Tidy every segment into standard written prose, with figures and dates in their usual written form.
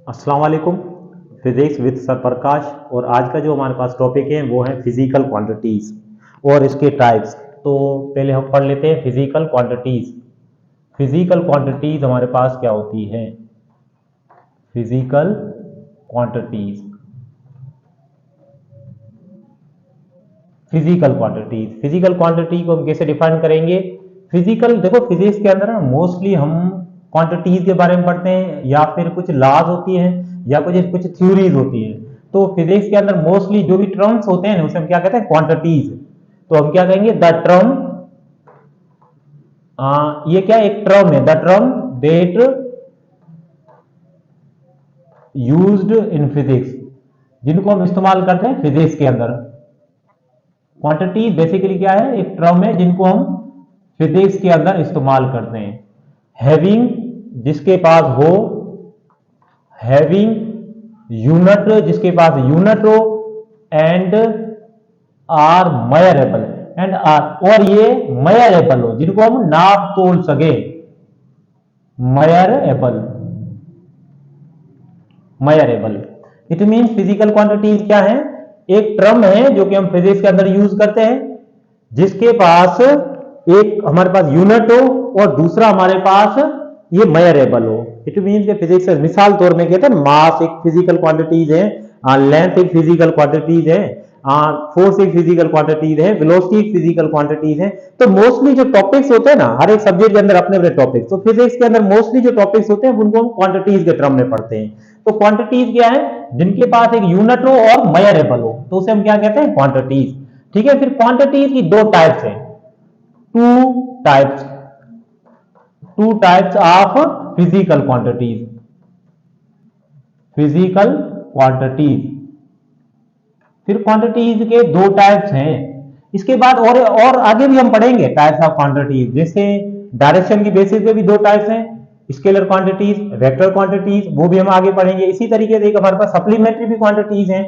अस्सलाम वालेकुम। Physics with sir प्रकाश। और आज का जो हमारे पास टॉपिक है वो है फिजिकल क्वांटिटीज और इसके टाइप्स। तो पहले हम पढ़ लेते हैं फिजिकल क्वांटिटीज। फिजिकल क्वांटिटीज हमारे पास क्या होती है? Physical quantities, physical quantities, physical quantity को हम कैसे डिफाइन करेंगे? फिजिकल, देखो फिजिक्स के अंदर मोस्टली हम क्वांटिटीज के बारे में पढ़ते हैं या फिर कुछ लॉज होती हैं या कुछ कुछ थ्योरीज होती हैं। तो फिजिक्स के अंदर मोस्टली जो भी टर्म्स होते हैं उसे हम क्या कहते हैं? क्वांटिटीज। तो हम क्या कहेंगे? द टर्म, ये क्या एक टर्म है, the term debt used in physics, जिनको हम इस्तेमाल करते हैं फिजिक्स के अंदर। क्वांटिटी बेसिकली क्या है? एक टर्म है जिनको हम फिजिक्स के अंदर इस्तेमाल करते हैं। हैविंग, जिसके पास हो, हैविंग यूनिट, जिसके पास यूनिट हो, and are measurable, and are, और ये मेजरेबल हो, जिनको हम नाप तोल सके। Measurable, measurable, it mean physical quantities क्या है? एक टर्म है जो कि हम फिजिक्स के अंदर यूज करते हैं, जिसके पास एक हमारे पास यूनिट हो और दूसरा हमारे पास ये मेजरेबल हो। इट मीन के फिजिक्स, मिसाल तौर में कहते हैं मास एक फिजिकल क्वांटिटीज है, लेंथ एक फिजिकल क्वांटिटीज है, फोर्स एक फिजिकल क्वांटिटीज है, वेलोसिटी एक फिजिकल क्वांटिटीज है। तो मोस्टली जो टॉपिक्स होते हैं ना, हर एक सब्जेक्ट के अंदर अपने अपने टॉपिक्स, तो फिजिक्स के अंदर मोस्टली जो टॉपिक्स होते हैं उनको हम क्वांटिटीज के टर्म में पढ़ते हैं। तो क्वांटिटीज क्या है? जिनके पास एक यूनिट हो और मेजरेबल हो, तो उसे हम क्या कहते हैं? क्वांटिटीज। ठीक है, फिर क्वांटिटीज की दो टाइप्स हैं, two types, two types of physical quantities, physical quantities. फिर क्वांटिटीज के दो टाइप्स हैं। इसके बाद और आगे भी हम पढ़ेंगे टाइप्स ऑफ क्वांटिटीज, जैसे डायरेक्शन की बेसिस पे भी दो टाइप्स हैं, स्केलर क्वांटिटीज, वेक्टर क्वांटिटीज, वो भी हम आगे पढ़ेंगे। इसी तरीके से एक हमारे पास सप्लीमेंट्री भी क्वांटिटीज हैं,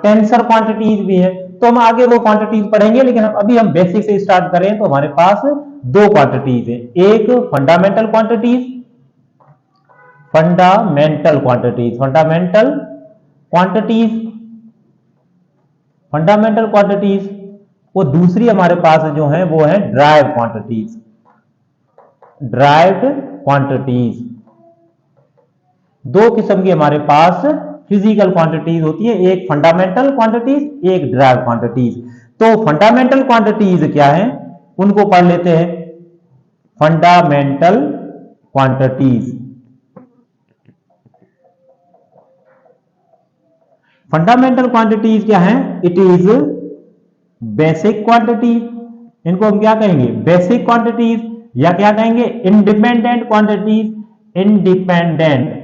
टेंसर क्वांटिटीज भी है, तो हम आगे वो क्वांटिटीज पढ़ेंगे। लेकिन अभी हम बेसिक से स्टार्ट करें तो हमारे पास दो क्वांटिटीज है, एक fundamental quantities, fundamental quantities, fundamental quantities, fundamental quantities, वो दूसरी हमारे पास जो है वो है ड्राइव क्वांटिटीज, ड्राइव्ड क्वांटिटीज। दो किस्म की हमारे पास फिजिकल क्वांटिटीज होती है, एक फंडामेंटल क्वांटिटीज, एक ड्राइव क्वांटिटीज। तो फंडामेंटल क्वांटिटीज क्या है उनको पढ़ लेते हैं। फंडामेंटल क्वांटिटीज, फंडामेंटल क्वांटिटीज क्या है? इट इज बेसिक क्वांटिटीज, इनको हम क्या कहेंगे? बेसिक क्वांटिटीज, या क्या कहेंगे? Independent quantities, independent,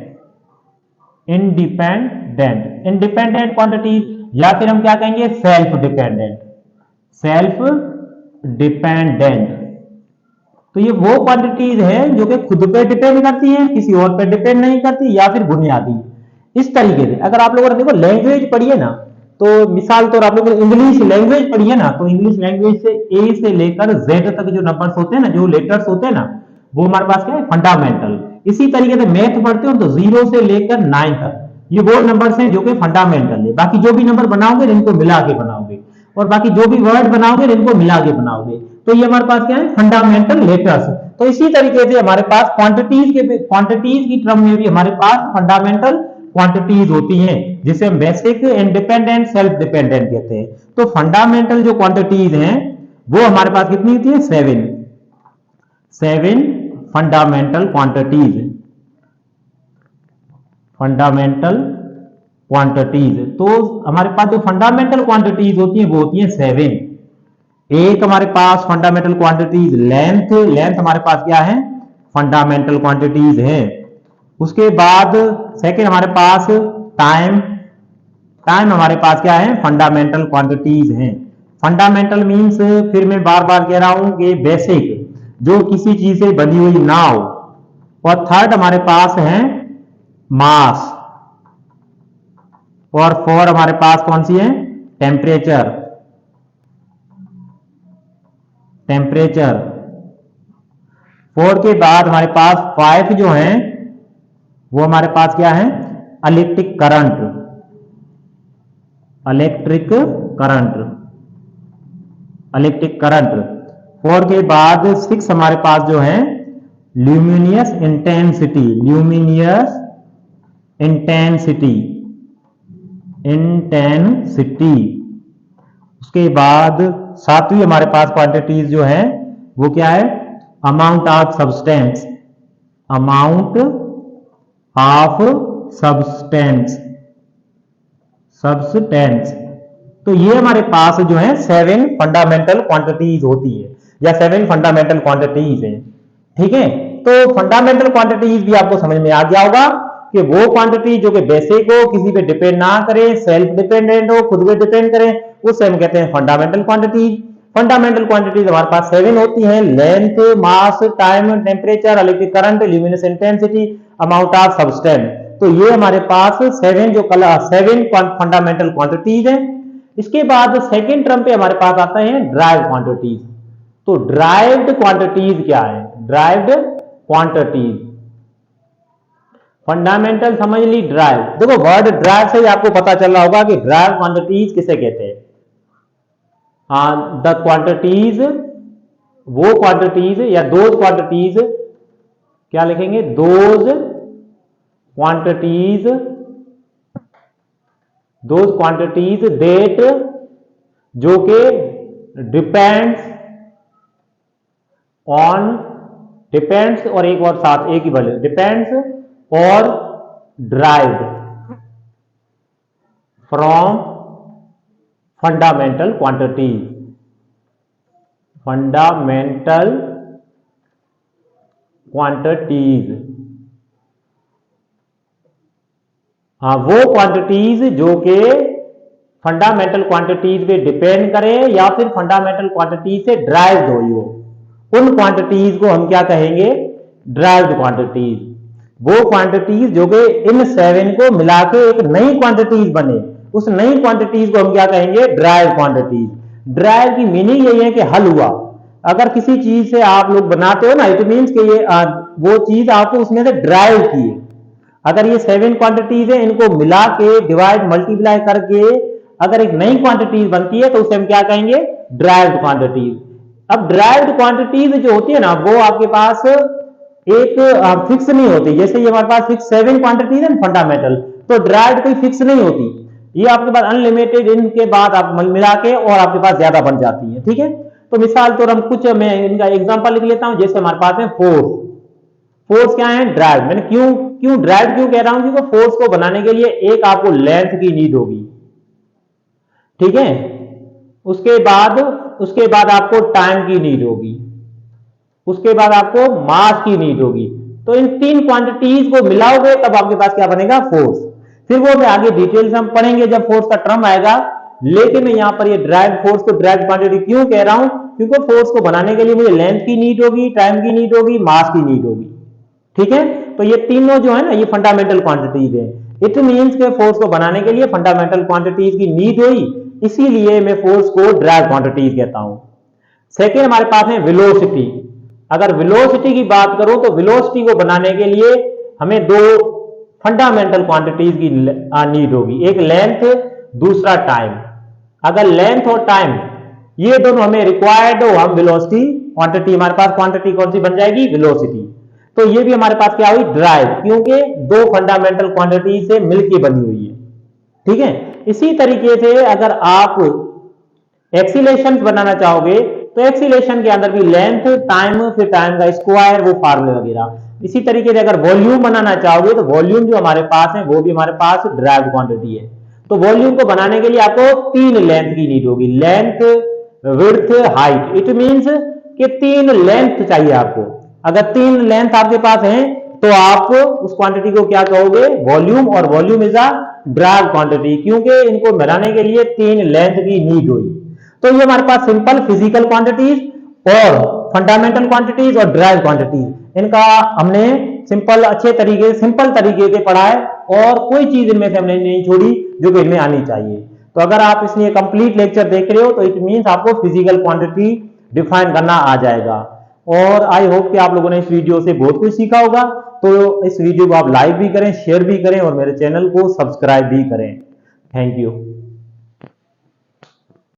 independent, independent quantities, या फिर हम क्या कहेंगे? Self dependent, self dependent. तो ये वो क्वांटिटीज है जो कि खुद पे डिपेंड करती है, किसी और पे डिपेंड नहीं करती, या फिर बुनियादी। इस तरीके से अगर आप लोगों ने देखो लैंग्वेज पढ़ी है ना, तो मिसाल तौर आप लोगों ने इंग्लिश लैंग्वेज पढ़ी है ना, तो इंग्लिश लैंग्वेज से ए से लेकर जेड तक जो नंबर्स होते हैं ना, जो लेटर्स होते हैं ना, वो हमारे पास क्या है? फंडामेंटल। इसी तरीके से मैथ पढ़ते हो तो 0 से लेकर 9 तक ये वो नंबर्स हैं जो कि फंडामेंटल है। बाकी जो भी नंबर बनाओगे इनको मिला के बनाओगे, और बाकी जो भी वर्ड बनाओगे इनको मिला के बनाओगे, तो ये हमारे पास क्या है? Fundamental letters. तो इसी तरीके से हमारे पास क्वांटिटीज की टर्म में भी हमारे पास फंडामेंटल क्वांटिटीज होती हैं, जिसे हम बेसिक, इंडिपेंडेंट, सेल्फ डिपेंडेंट कहते हैं। तो फंडामेंटल जो क्वांटिटीज हैं वो हमारे पास कितनी होती है? 7, 7 फंडामेंटल क्वांटिटीज, फंडामेंटल क्वांटिटीज। तो हमारे पास जो फंडामेंटल क्वांटिटीज होती हैं वो होती हैं 7। एक हमारे पास फंडामेंटल क्वांटिटीज लेंथ, लेंथ हमारे पास क्या है? फंडामेंटल क्वांटिटीज है। उसके बाद सेकंड हमारे पास टाइम, टाइम हमारे पास क्या है? फंडामेंटल क्वांटिटीज हैं। फंडामेंटल मींस, फिर मैं बार बार कह रहा हूं कि बेसिक, जो किसी चीज से बनी हुई ना हो। और थर्ड हमारे पास है मास, और फोर हमारे पास कौन सी है? Temperature, temperature. 4 के बाद हमारे पास 5 जो है वो हमारे पास क्या है? Electric current, electric current, electric current. 4 के बाद 6 हमारे पास जो है luminous intensity, luminous intensity, intensity. उसके बाद 7वीं हमारे पास क्वांटिटीज जो है वो क्या है, amount of substance, amount of substance, substance. तो ये हमारे पास जो है 7 फंडामेंटल क्वांटिटीज होती है या 7 फंडामेंटल क्वांटिटीज है। ठीक है, तो फंडामेंटल क्वांटिटीज भी आपको समझ में आ गया होगा कि वो क्वांटिटी जो कि बेसिक हो, किसी पे डिपेंड ना करे, सेल्फ डिपेंडेंट हो, खुद पे डिपेंड करे, उससे हम कहते हैं फंडामेंटल क्वांटिटीज। फंडामेंटल क्वांटिटीज हमारे पास 7 होती हैं, length, mass, time, temperature, electric current, luminous intensity, amount of substance. तो ये हमारे पास 7 फंडामेंटल क्वांटिटीज है। इसके बाद सेकेंड टर्म पे हमारे पास आता है ड्राइव क्वांटिटीज। तो ड्राइव्ड क्वांटिटीज क्या है, ड्राइव्ड क्वांटिटीज, फंडामेंटल समझ ली, ड्राइव। देखो वर्ड ड्राइव से ही आपको पता चल रहा होगा कि ड्राइव क्वांटिटीज किसे कहते हैं। द क्वांटिटीज, वो क्वांटिटीज या दोज क्वांटिटीज, क्या लिखेंगे, those quantities, those quantities that, जो के डिपेंड्स ऑन, डिपेंड्स और एक और साथ एक ही बोले, डिपेंड्स और derived from fundamental quantities, fundamental quantities. हाँ, वो क्वांटिटीज जो के फंडामेंटल क्वांटिटीज पे डिपेंड करे या फिर फंडामेंटल क्वांटिटीज से ड्राइव्ड हुई हो, उन क्वांटिटीज को हम क्या कहेंगे, ड्राइव्ड क्वांटिटीज। वो क्वांटिटीज जो कि इन 7 को मिला के एक नई क्वांटिटीज बने, उस नई क्वांटिटीज को हम क्या कहेंगे, ड्राइव क्वांटिटीज। ड्राइव की मीनिंग यही है कि हल हुआ। अगर किसी चीज से आप लोग बनाते हो ना, इट मीन्स कि ये वो चीज आपको उसमें से ड्राइव की है। अगर ये 7 क्वांटिटीज है, इनको मिला के डिवाइड मल्टीप्लाई करके अगर एक नई क्वांटिटीज बनती है तो उसे हम क्या कहेंगे, ड्राइव्ड क्वांटिटीज। अब ड्राइव्ड क्वांटिटीज जो होती है ना, वो आपके पास एक फिक्स नहीं होती। जैसे ये हमारे पास 7 क्वांटिटीज है फंडामेंटल, तो ड्राइव्ड कोई फिक्स नहीं होती, ये आपके पास अनलिमिटेड, इनके बाद आप मिला के और आपके पास ज्यादा बन जाती है। ठीक है, तो मिसाल तो हम कुछ, मैं इनका एग्जांपल लिख लेता हूं। जैसे हमारे पास है फोर्स, फोर्स क्या है, ड्राइव। मैंने क्यों ड्राइव क्यों कह रहा हूं, क्योंकि फोर्स को बनाने के लिए एक आपको लेंथ की नीड होगी, ठीक है, उसके बाद आपको टाइम की नीड होगी, उसके बाद आपको मास की नीड होगी। तो इन 3 क्वांटिटीज को मिलाओगे तब आपके पास क्या बनेगा, फोर्स। फिर वो मैं आगे डिटेल से हम पढ़ेंगे जब फोर्स का टर्म आएगा। लेकिन मैं यहां पर ये ड्राइव फोर्स को ड्राइव क्वांटिटी क्यों कह रहा हूं, क्योंकि फोर्स को बनाने के लिए मुझे लेंथ की नीड होगी, टाइम की नीड होगी, मास की नीड होगी। ठीक है, तो ये तीनों जो है ना, ये फंडामेंटल क्वांटिटीज है। इट मींस के फोर्स को बनाने के लिए फंडामेंटल क्वांटिटीज की नीड हुई, इसीलिए मैं फोर्स को ड्राइव क्वांटिटीज कहता हूं। सेकेंड हमारे पास है वेलोसिटी। अगर वेलोसिटी की बात करूं तो वेलोसिटी को बनाने के लिए हमें 2 फंडामेंटल क्वांटिटीज की नीड होगी, एक लेंथ, दूसरा टाइम। अगर लेंथ और टाइम ये दोनों हमें रिक्वायर्ड हो, हम वेलोसिटी क्वांटिटी, हमारे पास क्वांटिटी कौन सी बन जाएगी, वेलोसिटी। तो ये भी हमारे पास क्या हुई, ड्राइव, क्योंकि 2 फंडामेंटल क्वांटिटी से मिलकर बनी हुई है। ठीक है, इसी तरीके से अगर आप एक्सीलरेशन बनाना चाहोगे तो एक्सीलरेशन के अंदर भी लेंथ, टाइम, फिर टाइम का स्क्वायर, वो फार्मूले वगैरह। इसी तरीके से अगर वॉल्यूम बनाना चाहोगे तो वॉल्यूम जो हमारे पास है वो भी हमारे पास ड्राइव्ड क्वांटिटी है। तो वॉल्यूम को बनाने के लिए आपको 3 लेंथ की नीड होगी, length, width, height. It means कि 3 लेंथ चाहिए आपको। अगर 3 लेंथ आपके पास है तो आप उस क्वांटिटी को क्या कहोगे, वॉल्यूम, और volume is a derived quantity, क्योंकि इनको बनाने के लिए 3 लेंथ की नीड हुई। तो ये हमारे पास सिंपल फिजिकल क्वांटिटीज और फंडामेंटल क्वांटिटीज और ड्राइव क्वांटिटीज, इनका हमने अच्छे तरीके, सिंपल तरीके से पढ़ा है, और कोई चीज इनमें से हमने नहीं छोड़ी जो कि इनमें आनी चाहिए। तो अगर आप इसलिए कंप्लीट लेक्चर देख रहे हो तो इट मींस आपको फिजिकल क्वांटिटी डिफाइन करना आ जाएगा। और आई होप कि आप लोगों ने इस वीडियो से बहुत कुछ सीखा होगा। तो इस वीडियो को आप लाइक भी करें, शेयर भी करें और मेरे चैनल को सब्सक्राइब भी करें। Thank you.